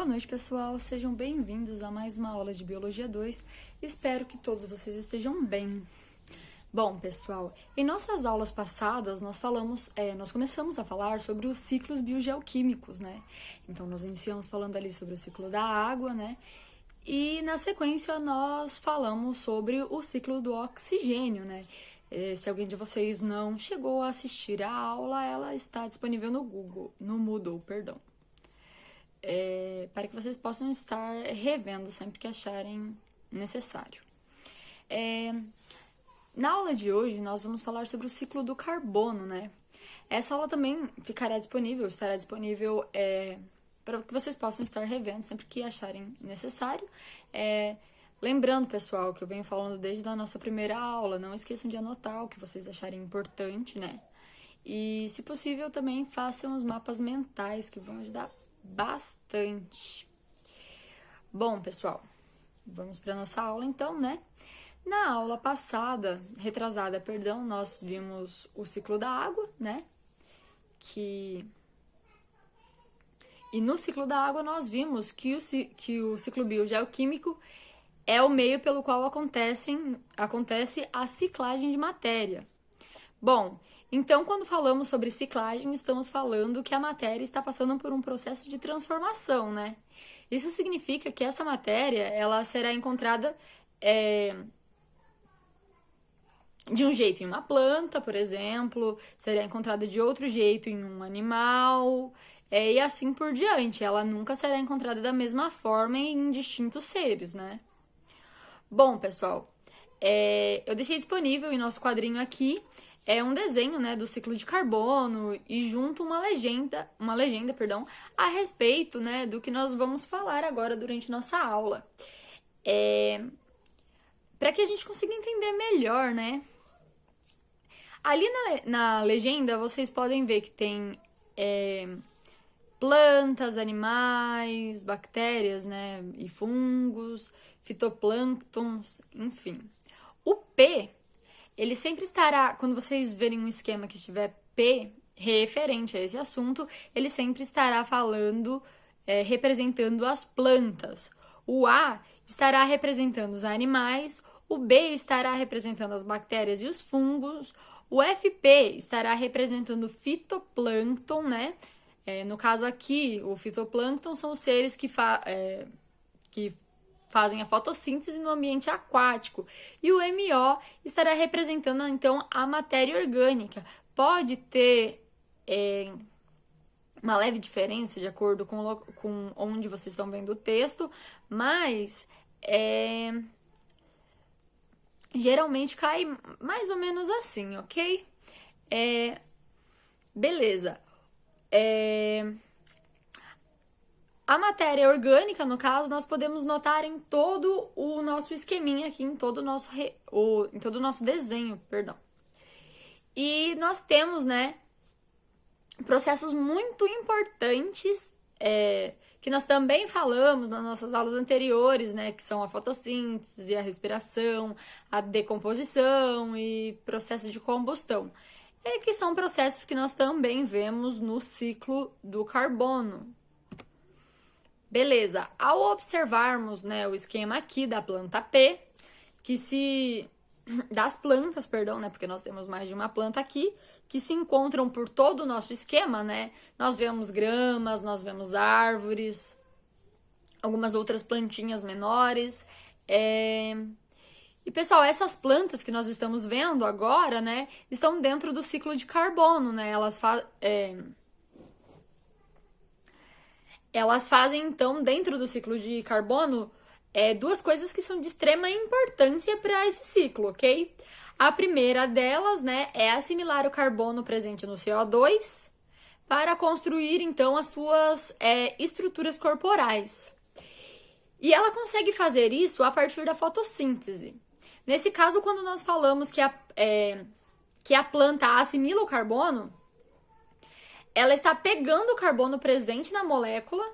noite, pessoal. Sejam bem-vindos a mais uma aula de Biologia 2. Espero que todos vocês estejam bem. Bom, pessoal, em nossas aulas passadas, nós começamos a falar sobre os ciclos biogeoquímicos, né? Então, nós iniciamos falando ali sobre o ciclo da água, né? E, na sequência, nós falamos sobre o ciclo do oxigênio, né? Se alguém de vocês não chegou a assistir a aula, ela está disponível no Moodle, perdão. Para que vocês possam estar revendo sempre que acharem necessário. Na aula de hoje, nós vamos falar sobre o ciclo do carbono, né? Essa aula também estará disponível para que vocês possam estar revendo sempre que acharem necessário. Lembrando, pessoal, que eu venho falando desde a nossa primeira aula, não esqueçam de anotar o que vocês acharem importante, né? E, se possível, também façam os mapas mentais, que vão ajudar bastante. Bom, pessoal, vamos para nossa aula então, né? Na aula retrasada, nós vimos o ciclo da água, né? E no ciclo da água nós vimos que o ciclo biogeoquímico é o meio pelo qual acontece a ciclagem de matéria. Bom, então, quando falamos sobre ciclagem, estamos falando que a matéria está passando por um processo de transformação, né? Isso significa que essa matéria, ela será encontrada de um jeito em uma planta, por exemplo, será encontrada de outro jeito em um animal, e assim por diante. Ela nunca será encontrada da mesma forma em distintos seres, né? Bom, pessoal, eu deixei disponível em nosso quadrinho aqui um desenho, né, do ciclo de carbono e junto uma legenda, a respeito, né, do que nós vamos falar agora durante nossa aula. Para que a gente consiga entender melhor, né? Ali na legenda vocês podem ver que tem plantas, animais, bactérias, né, e fungos, fitoplânctons, enfim. O P, ele sempre estará, quando vocês verem um esquema que estiver P referente a esse assunto, ele sempre estará falando, representando as plantas. O A estará representando os animais, o B estará representando as bactérias e os fungos, o FP estará representando o fitoplâncton, né? No caso aqui, o fitoplâncton são os seres que fazem a fotossíntese no ambiente aquático. E o MO estará representando, então, a matéria orgânica. Pode ter uma leve diferença de acordo com onde vocês estão vendo o texto, mas geralmente cai mais ou menos assim, ok? Beleza. A matéria orgânica, no caso, nós podemos notar em todo o nosso esqueminha aqui, em todo o nosso desenho, perdão. E nós temos, né, processos muito importantes que nós também falamos nas nossas aulas anteriores, né, que são a fotossíntese, a respiração, a decomposição e processo de combustão. Que são processos que nós também vemos no ciclo do carbono. Beleza, ao observarmos, né, o esquema aqui da planta P, das plantas, perdão, né, porque nós temos mais de uma planta aqui, que se encontram por todo o nosso esquema, né, nós vemos gramas, nós vemos árvores, algumas outras plantinhas menores, E, pessoal, essas plantas que nós estamos vendo agora, né, estão dentro do ciclo de carbono, né, elas fazem, então, dentro do ciclo de carbono, duas coisas que são de extrema importância para esse ciclo, ok? A primeira delas, né, é assimilar o carbono presente no CO2 para construir, então, as suas estruturas corporais. E ela consegue fazer isso a partir da fotossíntese. Nesse caso, quando nós falamos que a planta assimila o carbono, ela está pegando o carbono presente na molécula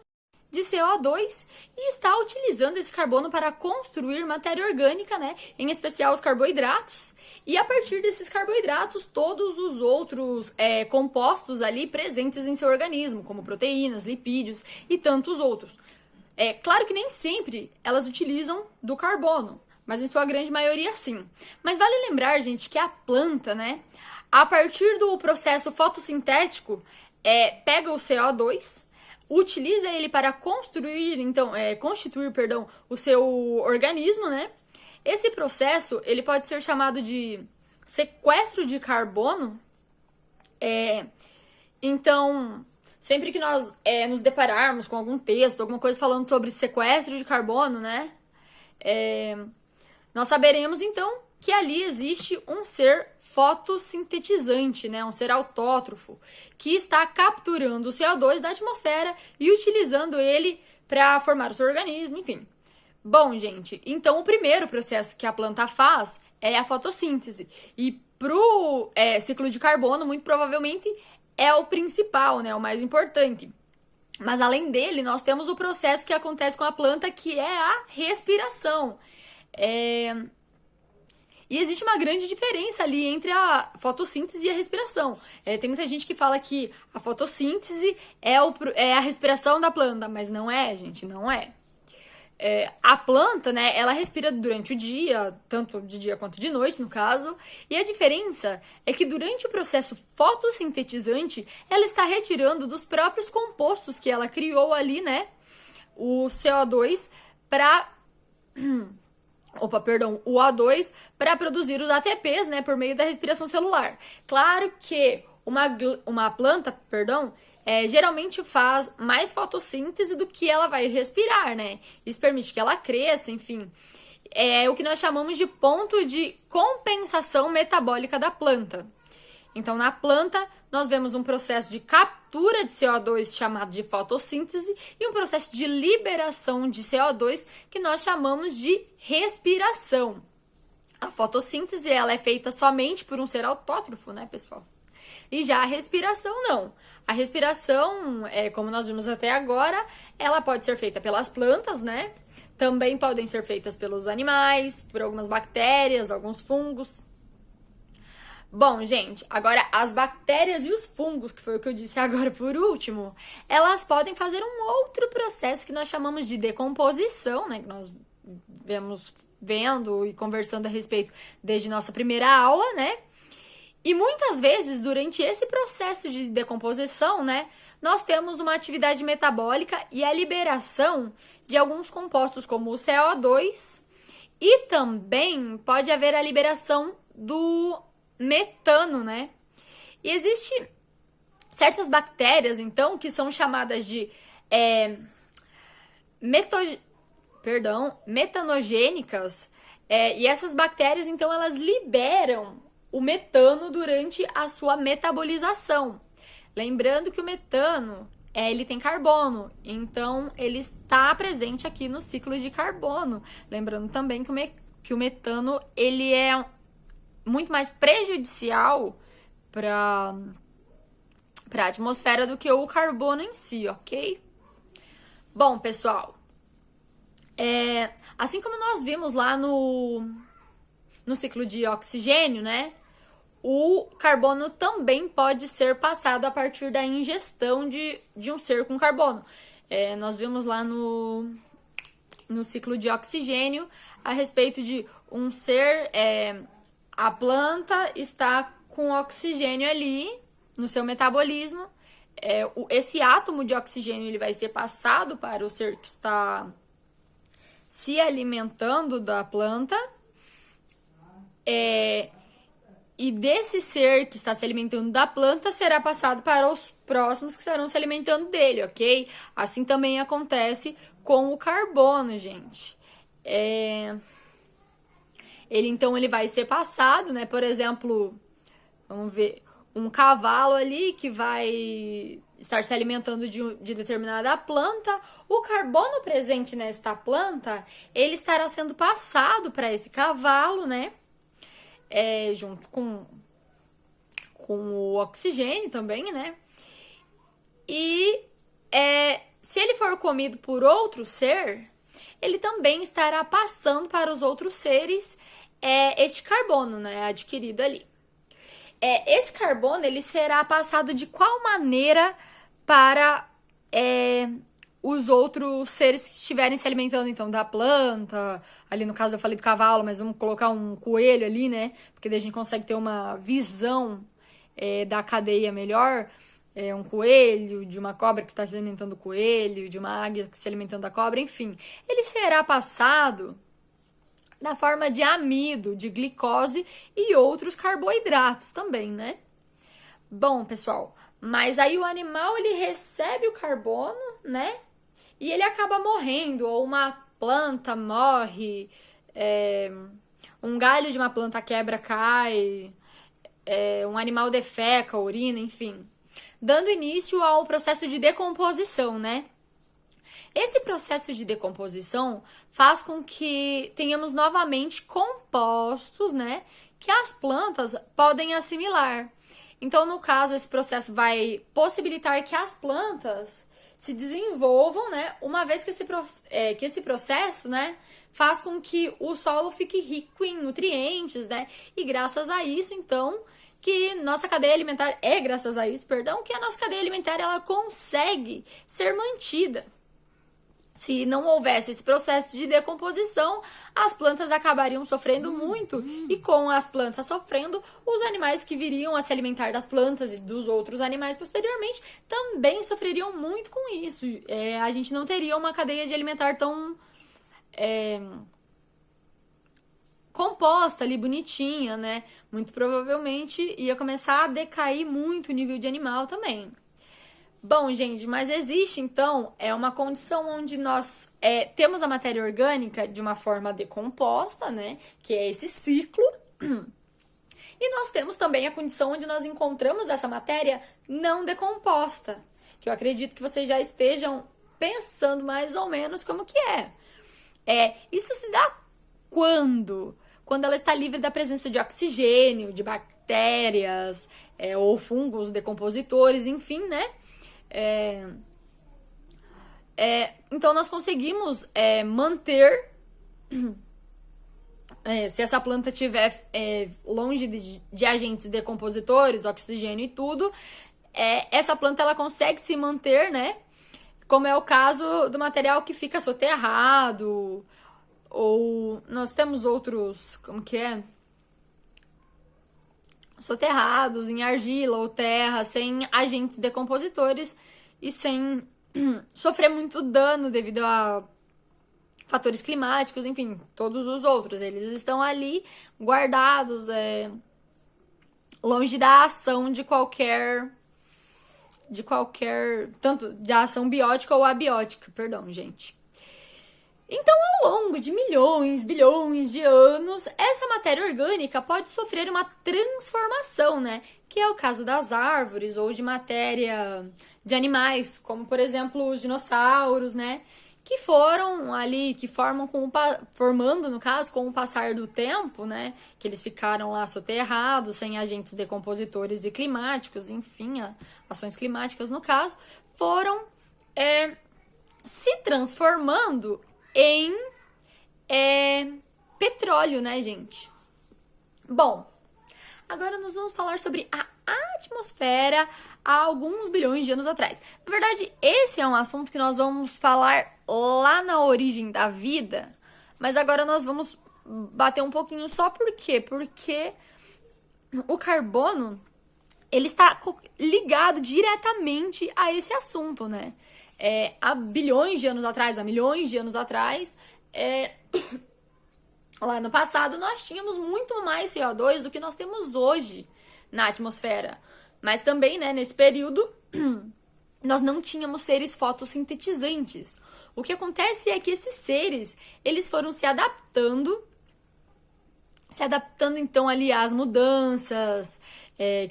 de CO2 e está utilizando esse carbono para construir matéria orgânica, né? Em especial os carboidratos. E a partir desses carboidratos, todos os outros compostos ali presentes em seu organismo, como proteínas, lipídios e tantos outros. É claro que nem sempre elas utilizam do carbono, mas em sua grande maioria sim. Mas vale lembrar, gente, que a planta, né, a partir do processo fotossintético, pega o CO2, utiliza ele para constituir, o seu organismo, né? Esse processo, ele pode ser chamado de sequestro de carbono. Então, sempre que nós nos depararmos com algum texto, alguma coisa falando sobre sequestro de carbono, né? Nós saberemos, então, que ali existe um ser fotossintetizante, né? Um ser autótrofo, que está capturando o CO2 da atmosfera e utilizando ele para formar o seu organismo, enfim. Bom, gente, então o primeiro processo que a planta faz é a fotossíntese. E pro ciclo de carbono, muito provavelmente, é o principal, né? O mais importante. Mas além dele, nós temos o processo que acontece com a planta, que é a respiração. E existe uma grande diferença ali entre a fotossíntese e a respiração. Tem muita gente que fala que a fotossíntese é a respiração da planta, mas não é, gente, não é. A planta, né, ela respira durante o dia, tanto de dia quanto de noite, no caso, e a diferença é que durante o processo fotossintetizante, ela está retirando dos próprios compostos que ela criou ali, né, o CO2 para... o O2 para produzir os ATPs, né, por meio da respiração celular. Claro que uma planta, geralmente faz mais fotossíntese do que ela vai respirar, né? Isso permite que ela cresça, enfim. É o que nós chamamos de ponto de compensação metabólica da planta. Então, na planta, nós vemos um processo de captura de CO2 chamado de fotossíntese e um processo de liberação de CO2 que nós chamamos de respiração. A fotossíntese, ela é feita somente por um ser autótrofo, né, pessoal? E já a respiração, não. A respiração, como nós vimos até agora, ela pode ser feita pelas plantas, né? Também podem ser feitas pelos animais, por algumas bactérias, alguns fungos. Bom, gente, agora as bactérias e os fungos, que foi o que eu disse agora por último, elas podem fazer um outro processo que nós chamamos de decomposição, né? Que nós vemos vendo e conversando a respeito desde nossa primeira aula, né? E muitas vezes, durante esse processo de decomposição, né, nós temos uma atividade metabólica e a liberação de alguns compostos, como o CO2, e também pode haver a liberação do metano, né? E existem certas bactérias, então, que são chamadas de metanogênicas, e essas bactérias, então, elas liberam o metano durante a sua metabolização. Lembrando que o metano, ele tem carbono, então ele está presente aqui no ciclo de carbono. Lembrando também que o metano, ele é muito mais prejudicial para a atmosfera do que o carbono em si, ok? Bom, pessoal, assim como nós vimos lá no ciclo de oxigênio, né? O carbono também pode ser passado a partir da ingestão de um ser com carbono. Nós vimos lá no ciclo de oxigênio a respeito de um ser... a planta está com oxigênio ali no seu metabolismo. Esse átomo de oxigênio ele vai ser passado para o ser que está se alimentando da planta. E desse ser que está se alimentando da planta será passado para os próximos que estarão se alimentando dele, ok? Assim também acontece com o carbono, gente. Ele vai ser passado, né? Por exemplo, vamos ver, um cavalo ali que vai estar se alimentando de determinada planta. O carbono presente nesta planta, ele estará sendo passado para esse cavalo, né? Junto com o oxigênio também, né? E se ele for comido por outro ser, ele também estará passando para os outros seres este carbono, né? Adquirido ali. Esse carbono, ele será passado de qual maneira para os outros seres que estiverem se alimentando, então, da planta. Ali no caso eu falei do cavalo, mas vamos colocar um coelho ali, né? Porque daí a gente consegue ter uma visão da cadeia melhor. Um coelho, de uma cobra que está se alimentando do coelho, de uma águia que se alimentando da cobra, enfim. Ele será passado na forma de amido, de glicose e outros carboidratos também, né? Bom, pessoal, mas aí o animal ele recebe o carbono, né? E ele acaba morrendo, ou uma planta morre, um galho de uma planta quebra, cai, um animal defeca, urina, enfim. Dando início ao processo de decomposição, né? Esse processo de decomposição faz com que tenhamos novamente compostos, né? Que as plantas podem assimilar. Então, no caso, esse processo vai possibilitar que as plantas se desenvolvam, né? Uma vez que esse processo, né, faz com que o solo fique rico em nutrientes, né? E graças a isso, então, que nossa cadeia alimentar graças a isso, perdão, que a nossa cadeia alimentar ela consegue ser mantida. Se não houvesse esse processo de decomposição, as plantas acabariam sofrendo muito e com as plantas sofrendo, os animais que viriam a se alimentar das plantas e dos outros animais posteriormente também sofreriam muito com isso. A gente não teria uma cadeia de alimentar tão composta ali, bonitinha, né? Muito provavelmente ia começar a decair muito o nível de animal também. Bom, gente, mas existe, então, uma condição onde nós temos a matéria orgânica de uma forma decomposta, né? Que é esse ciclo. E nós temos também a condição onde nós encontramos essa matéria não decomposta. Que eu acredito que vocês já estejam pensando mais ou menos como que é. Isso se dá quando? Quando ela está livre da presença de oxigênio, de bactérias, ou fungos decompositores, enfim, né? Então, nós conseguimos manter, se essa planta estiver longe de agentes decompositores, oxigênio e tudo, essa planta ela consegue se manter, né? Como é o caso do material que fica soterrado, ou nós temos outros, como que é? Soterrados em argila ou terra, sem agentes decompositores e sem sofrer muito dano devido a fatores climáticos, enfim, todos os outros. Eles estão ali guardados, longe da ação de qualquer, tanto de ação biótica ou abiótica, perdão, gente. Então, ao longo de milhões, bilhões de anos, essa matéria orgânica pode sofrer uma transformação, né? Que é o caso das árvores ou de matéria de animais, como, por exemplo, os dinossauros, né? Que foram ali, que formando, no caso, com o passar do tempo, né? Que eles ficaram lá soterrados, sem agentes decompositores e climáticos, enfim, ações climáticas, no caso, foram se transformando em petróleo, né, gente? Bom, agora nós vamos falar sobre a atmosfera há alguns bilhões de anos atrás. Na verdade, esse é um assunto que nós vamos falar lá na origem da vida, mas agora nós vamos bater um pouquinho só por quê? Porque o carbono, ele está ligado diretamente a esse assunto, né? Há bilhões de anos atrás, há milhões de anos atrás, lá no passado, nós tínhamos muito mais CO2 do que nós temos hoje na atmosfera. Mas também, né, nesse período, nós não tínhamos seres fotossintetizantes. O que acontece é que esses seres, eles foram se adaptando então ali às mudanças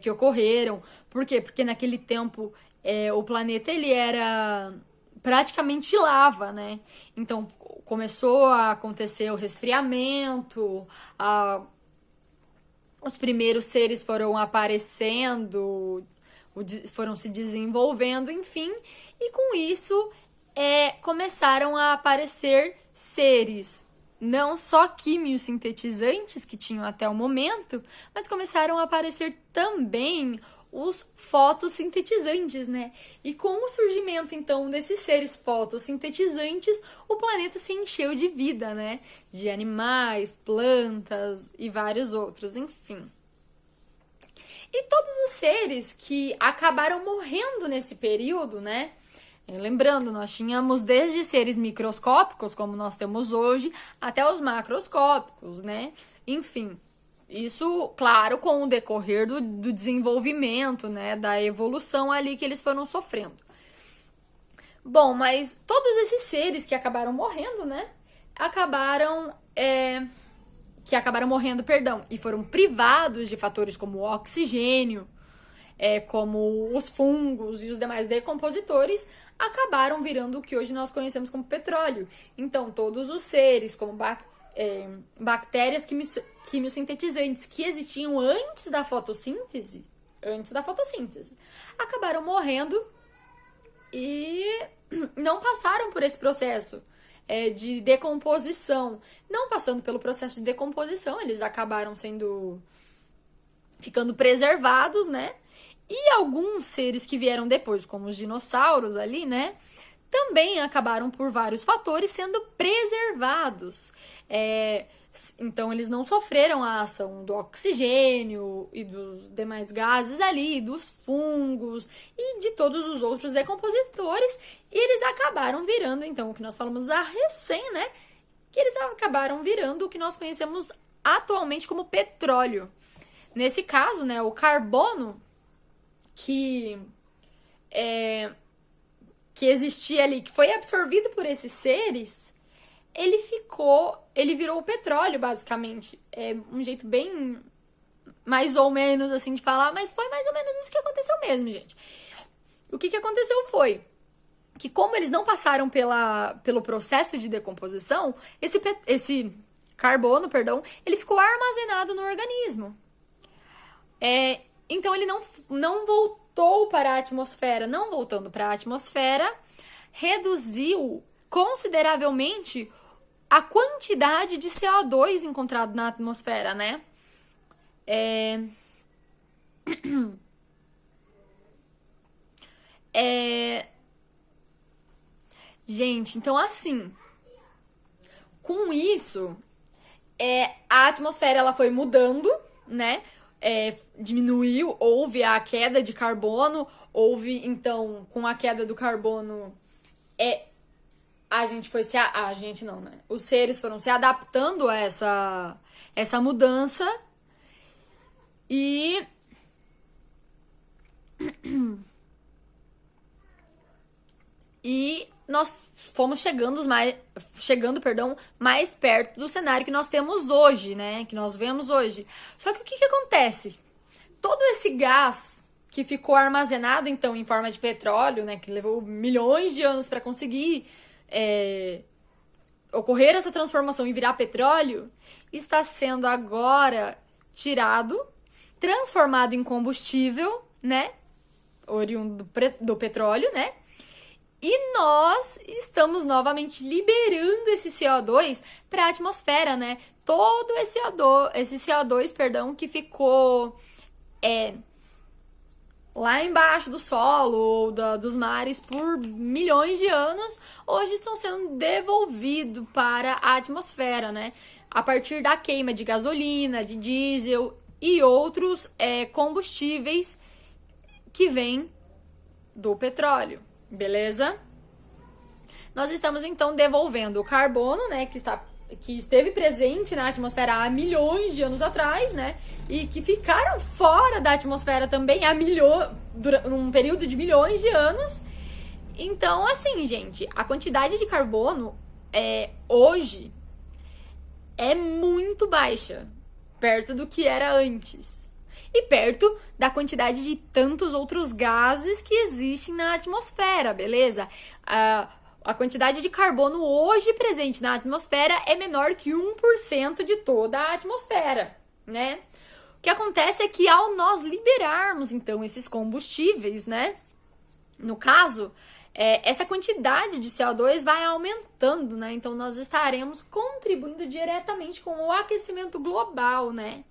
que ocorreram. Por quê? Porque naquele tempo o planeta ele era praticamente lava, né? Então começou a acontecer o resfriamento, os primeiros seres foram aparecendo, foram se desenvolvendo, enfim, e com isso começaram a aparecer seres não só quimiosintetizantes que tinham até o momento, mas começaram a aparecer também os fotossintetizantes, né? E com o surgimento, então, desses seres fotossintetizantes, o planeta se encheu de vida, né? De animais, plantas e vários outros, enfim. E todos os seres que acabaram morrendo nesse período, né? Lembrando, nós tínhamos desde seres microscópicos, como nós temos hoje, até os macroscópicos, né? Enfim, isso, claro, com o decorrer do desenvolvimento, né? Da evolução ali que eles foram sofrendo. Bom, mas todos esses seres que acabaram morrendo, né? Acabaram morrendo, e foram privados de fatores como o oxigênio, como os fungos e os demais decompositores, acabaram virando o que hoje nós conhecemos como petróleo. Então, todos os seres, como bactérias quimiosintetizantes que existiam antes da fotossíntese, acabaram morrendo e não passaram por esse processo de decomposição. Não passando pelo processo de decomposição, eles acabaram ficando preservados, né? E alguns seres que vieram depois, como os dinossauros ali, né? Também acabaram por vários fatores sendo preservados. Então, eles não sofreram a ação do oxigênio e dos demais gases ali, dos fungos e de todos os outros decompositores. E eles acabaram virando, então, o que nós falamos a recém, né? Que eles acabaram virando o que nós conhecemos atualmente como petróleo. Nesse caso, né, o carbono que existia ali, que foi absorvido por esses seres, ele virou o petróleo, basicamente. É um jeito bem mais ou menos assim de falar, mas foi mais ou menos isso que aconteceu mesmo, gente. O que aconteceu foi que, como eles não passaram pelo processo de decomposição, esse carbono, ele ficou armazenado no organismo. Então, ele não voltou para a atmosfera. Não voltando para a atmosfera, reduziu consideravelmente a quantidade de CO2 encontrado na atmosfera, né? Gente, então assim, com isso, a atmosfera ela foi mudando, né? Diminuiu, houve a queda de carbono, então, com a queda do carbono, os seres foram se adaptando a essa mudança e nós fomos chegando mais perto do cenário que nós temos hoje, né? Que nós vemos hoje. Só que o que acontece? Todo esse gás que ficou armazenado, então, em forma de petróleo, né? Que levou milhões de anos para conseguir ocorrer essa transformação e virar petróleo, está sendo agora tirado, transformado em combustível, né? Oriundo do petróleo, né? E nós estamos novamente liberando esse CO2 para a atmosfera, né? Todo esse CO2, que ficou lá embaixo do solo ou dos mares por milhões de anos, hoje estão sendo devolvidos para a atmosfera, né? A partir da queima de gasolina, de diesel e outros combustíveis que vêm do petróleo. Beleza? Nós estamos, então, devolvendo o carbono, né, que esteve presente na atmosfera há milhões de anos atrás, né, e que ficaram fora da atmosfera também num período de milhões de anos. Então, assim, gente, a quantidade de carbono hoje é muito baixa, perto do que era antes. E perto da quantidade de tantos outros gases que existem na atmosfera, beleza? A quantidade de carbono hoje presente na atmosfera é menor que 1% de toda a atmosfera, né? O que acontece é que ao nós liberarmos, então, esses combustíveis, né? No caso, essa quantidade de CO2 vai aumentando, né? Então, nós estaremos contribuindo diretamente com o aquecimento global, né?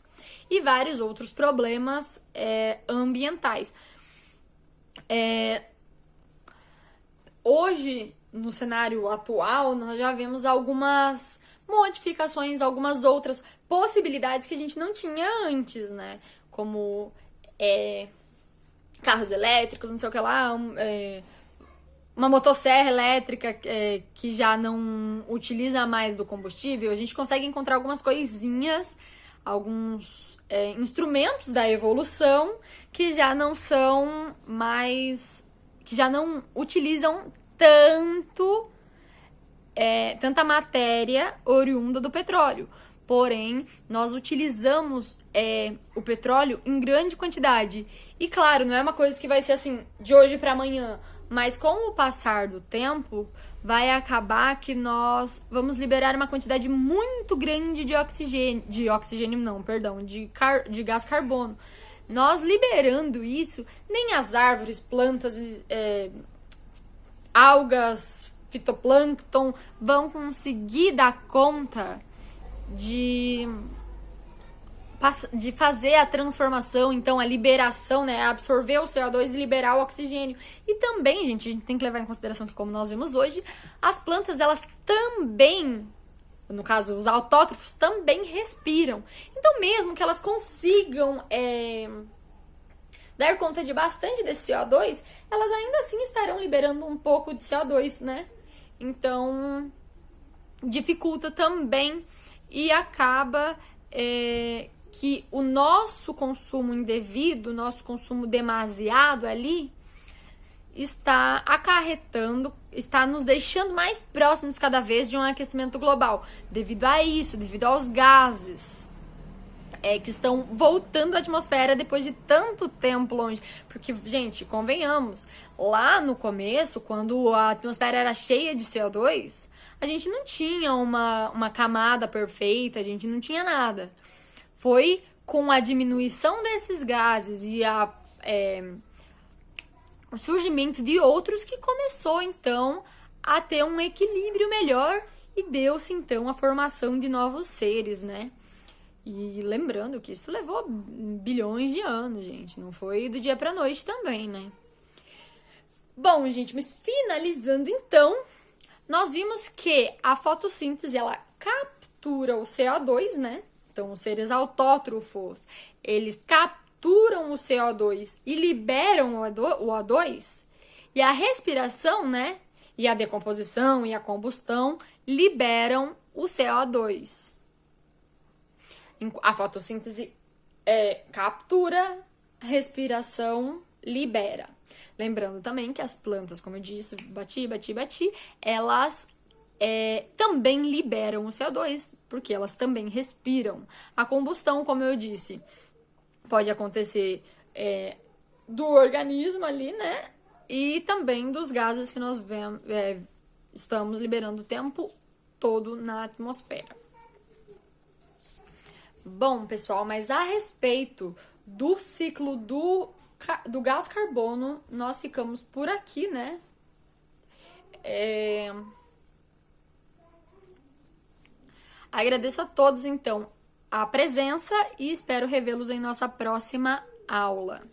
e vários outros problemas ambientais. Hoje, no cenário atual, nós já vemos algumas modificações, algumas outras possibilidades que a gente não tinha antes, né? Como carros elétricos, não sei o que lá, uma motosserra elétrica que já não utiliza mais do combustível. A gente consegue encontrar algumas coisinhas, alguns instrumentos da evolução que já não são mais, que já não utilizam tanta matéria oriunda do petróleo. Porém, nós utilizamos o petróleo em grande quantidade. E claro, não é uma coisa que vai ser assim, de hoje para amanhã. Mas com o passar do tempo, vai acabar que nós vamos liberar uma quantidade muito grande de de gás carbono. Nós liberando isso, nem as árvores, plantas, algas, fitoplâncton vão conseguir dar conta de fazer a transformação, então a liberação, né, absorver o CO2 e liberar o oxigênio. E também, gente, a gente tem que levar em consideração que, como nós vimos hoje, as plantas, elas também, no caso, os autótrofos, também respiram. Então, mesmo que elas consigam dar conta de bastante desse CO2, elas ainda assim estarão liberando um pouco de CO2, né? Então, dificulta também e acaba que o nosso consumo indevido, o nosso consumo demasiado ali, está acarretando, está nos deixando mais próximos cada vez de um aquecimento global. Devido a isso, devido aos gases que estão voltando à atmosfera depois de tanto tempo longe. Porque, gente, convenhamos, lá no começo, quando a atmosfera era cheia de CO2, a gente não tinha uma camada perfeita, a gente não tinha nada. Foi com a diminuição desses gases e o surgimento de outros que começou, então, a ter um equilíbrio melhor e deu-se, então, a formação de novos seres, né? E lembrando que isso levou bilhões de anos, gente. Não foi do dia pra noite também, né? Bom, gente, mas finalizando, então, nós vimos que a fotossíntese, ela captura o CO2, né? Então, os seres autótrofos, eles capturam o CO2 e liberam o O2. E a respiração, né? E a decomposição e a combustão liberam o CO2. A fotossíntese captura, respiração libera. Lembrando também que as plantas, como eu disse, bati, elas também liberam o CO2, porque elas também respiram. A combustão, como eu disse, pode acontecer do organismo ali, né? E também dos gases que nós estamos liberando o tempo todo na atmosfera. Bom, pessoal, mas a respeito do ciclo do gás carbono, nós ficamos por aqui, né? Agradeço a todos, então, a presença e espero revê-los em nossa próxima aula.